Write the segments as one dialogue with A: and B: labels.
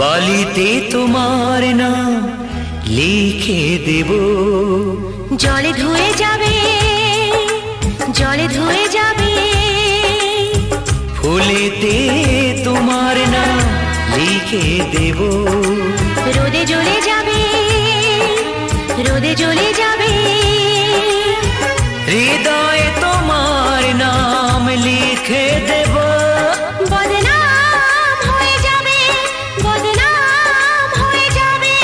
A: বালিতে তোমার নাম লিখে দেব,
B: জলে ধুয়ে যাবে, জলে ধুয়ে যাবে।
A: ফুলেতে তোমার নাম লিখে দেব,
B: রোদে জ্বলে যাবে, রোদে জ্বলে যাবে।
A: হৃদয়ে তোমার নাম লিখে দেব,
B: বদনাম হয়ে যাবে, বদনাম হয়ে যাবে।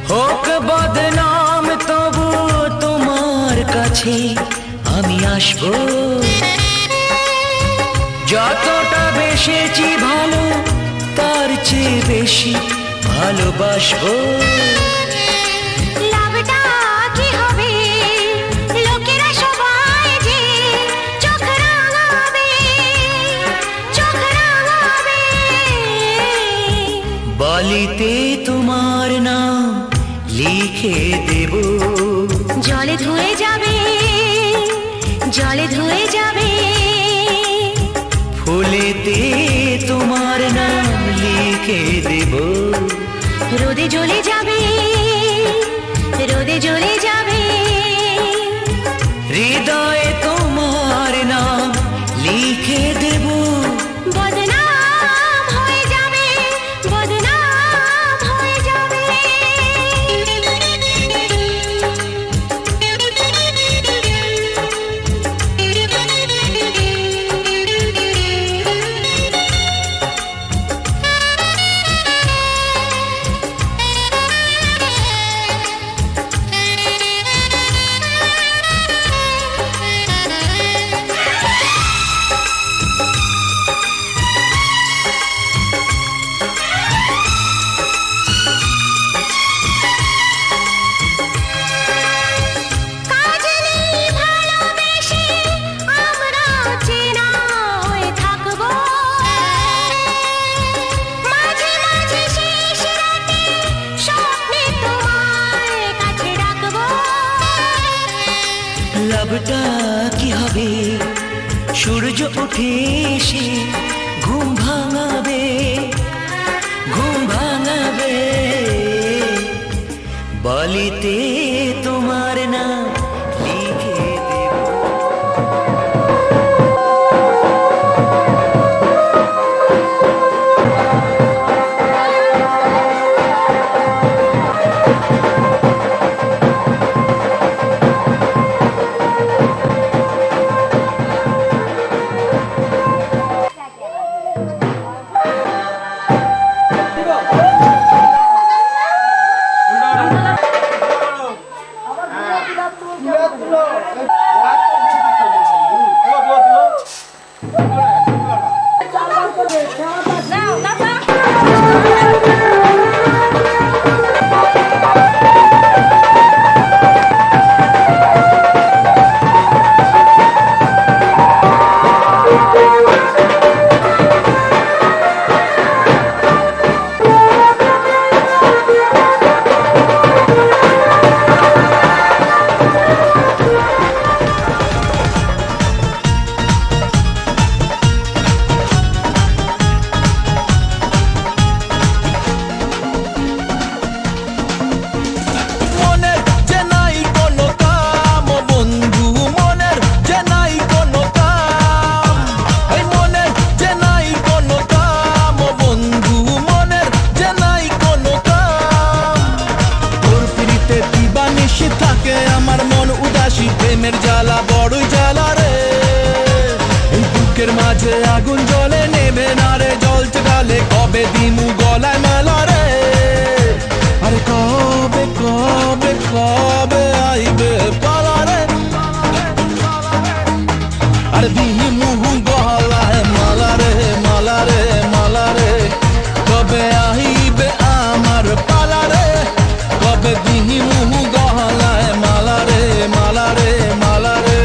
A: হোক বদনাম তবু তোমার কাছে আমি আসবো। যতটা বেসেছি ভালো তার চেয়ে বেশি ভালোবাসবো।
B: লাভটা কি হবে, লোকেরা সবাই যে চোখ রাঙাবে, চোখ রাঙাবে।
A: বালিতে তোমার নাম লিখে দেব,
B: জলে ধুয়ে যাবে, জলে ধুয়ে যাবে।
A: ফুলেতে তোমার নাম লিখে দেব,
B: রোদে জ্বলে যাবে, রোদে জ্বলে যাবে।
A: হৃদয়ে তোমার নাম লিখে দেব,
B: বদনাম হয়ে যাবে, বদনাম হয়ে যাবে।
A: লাভটা কি হবে, সূর্য উঠে এসে ঘুম ভাঙাবে, ঘুম ভাঙাবে। বালিতে তোমার নাম লিখে দেব।
C: প্রেমের জ্বালা বড়ই জ্বালা রে এই বুকের মাঝে আগুন জ্বলে নেবে না রে জ্বলছে গালে কবে দিমু গলায় মালা রে আরে কবে কবে কবে আইবে পালা রে আরে দিমু গলায় মালা রে মালা রে মালা রে কবে আইবে আমার পালা রে কবে দিমু গলায় মালা রে মালা রে মালা রে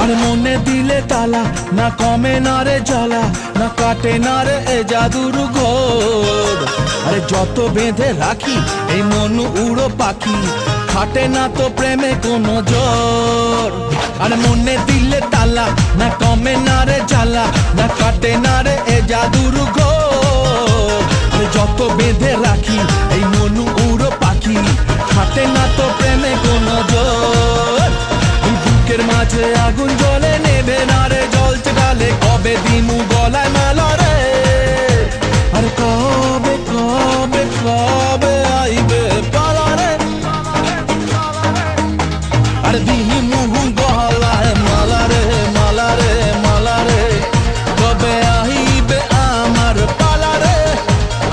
C: আরে মনে দিলে তালা না কমে না রে জ্বালা না কাটে না রে এ জাদুর ঘোর আরে যত বেঁধে রাখি এই মন উড়ো পাখি খাটে না তো প্রেমে কোনো জোর আরে মনে দিলে তালা না কমে না রে জ্বালা না কাটে না রে এ জাদুর ঘোর আরে যত বেঁধে রাখি এই মন উড়ো পাখি খাটে না তো প্রেমে কোনো জোর বুকের মাঝে আগুন জ্বলে নেবে না রে জ্বলছে গালে কবে দিমু গলায় মালা রে আর কবে কবে কবে আইবে পালা রে আর দিমু গলায় মালা রে মালা রে মালা রে কবে আইবে আমার পালা রে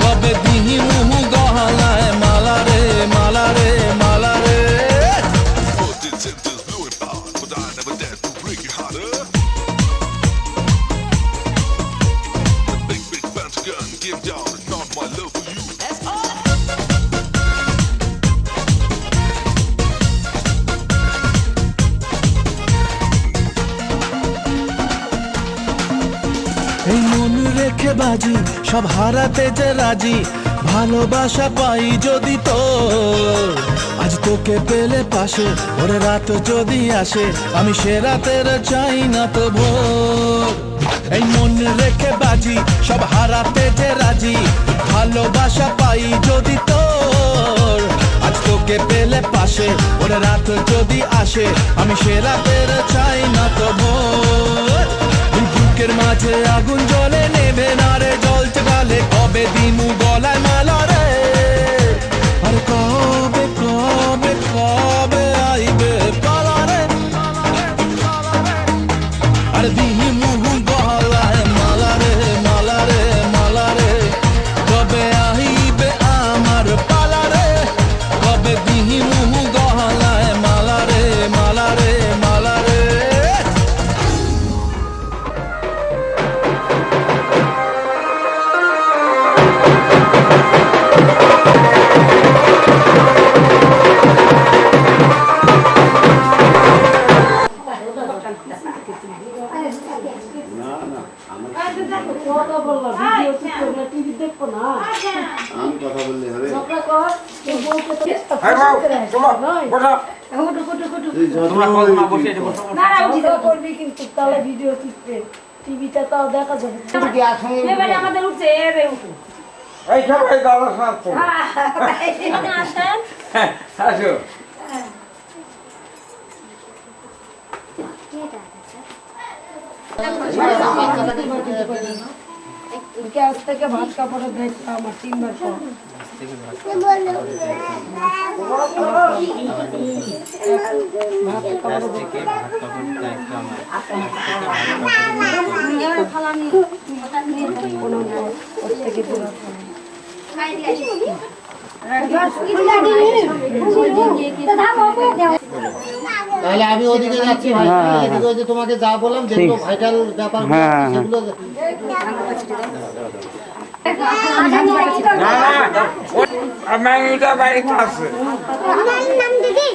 C: কবে দিমু গলায় মালা রে মালা রে মালা রে এই মন রেখে বাজি সব হারাতে যে রাজি ভালোবাসা পাই যদি তোর আজ তোকে পেলে পাশে ওরে রাত যদি আসে আমি সে রাতের চাই না তো ভোর এই মন রেখে বাজি সব হারাতে যে রাজি ভালোবাসা পাই যদি তোর আজ তোকে পেলে পাশে ওরে রাত যদি আসে আমি সে রাতের চাই না তো ভোর বুকের মাঝে আগুন জ্বলে নেবে না রে জ্বলছে গালে কবে দিমু গলায় মালা রে আর কবে কবে কবে আইবে পালা রে আর দিমু গলায় মালা রে মালা রে মালা রে কবে আইবে আমার পালা রে কবে দিমু গলায় মালা রে মালা রে মালা রে
D: আমি কথা বললে হবে
E: কিন্তু তাহলে ভিডিও টিপবে টিভিতে তাও দেখা যাবে আমাদের উঠছে
F: এই সবাই দাদা সাথে
E: আসেন
F: আসো
E: আজ থেকে ভাত কাপড়ে দেখতে আমার 3 বার পর
D: তাহলে আমি ওদিকে যাচ্ছি ভাই এদিকে ওই যে তোমাকে যা বললাম যেগুলো ভাইটাল ব্যাপার সেগুলো
F: ম্যাঙ্গোটা বাড়িতে আছে
B: নাম দিদি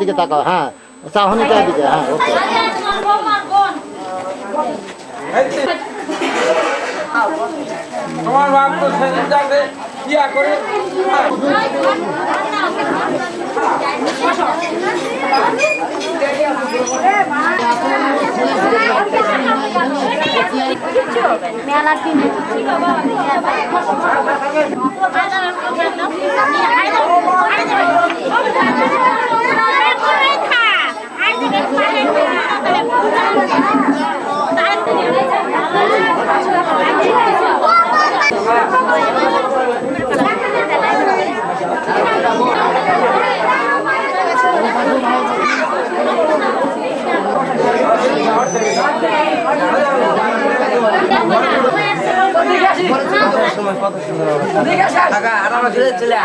D: দিকে তাকাও, হ্যাঁ চাহনিটার দিকে, হ্যাঁ ওকে।
F: তোমার বাপ তো সেদিন যাতে ইয়া করে
B: মেলার দিন
F: চলে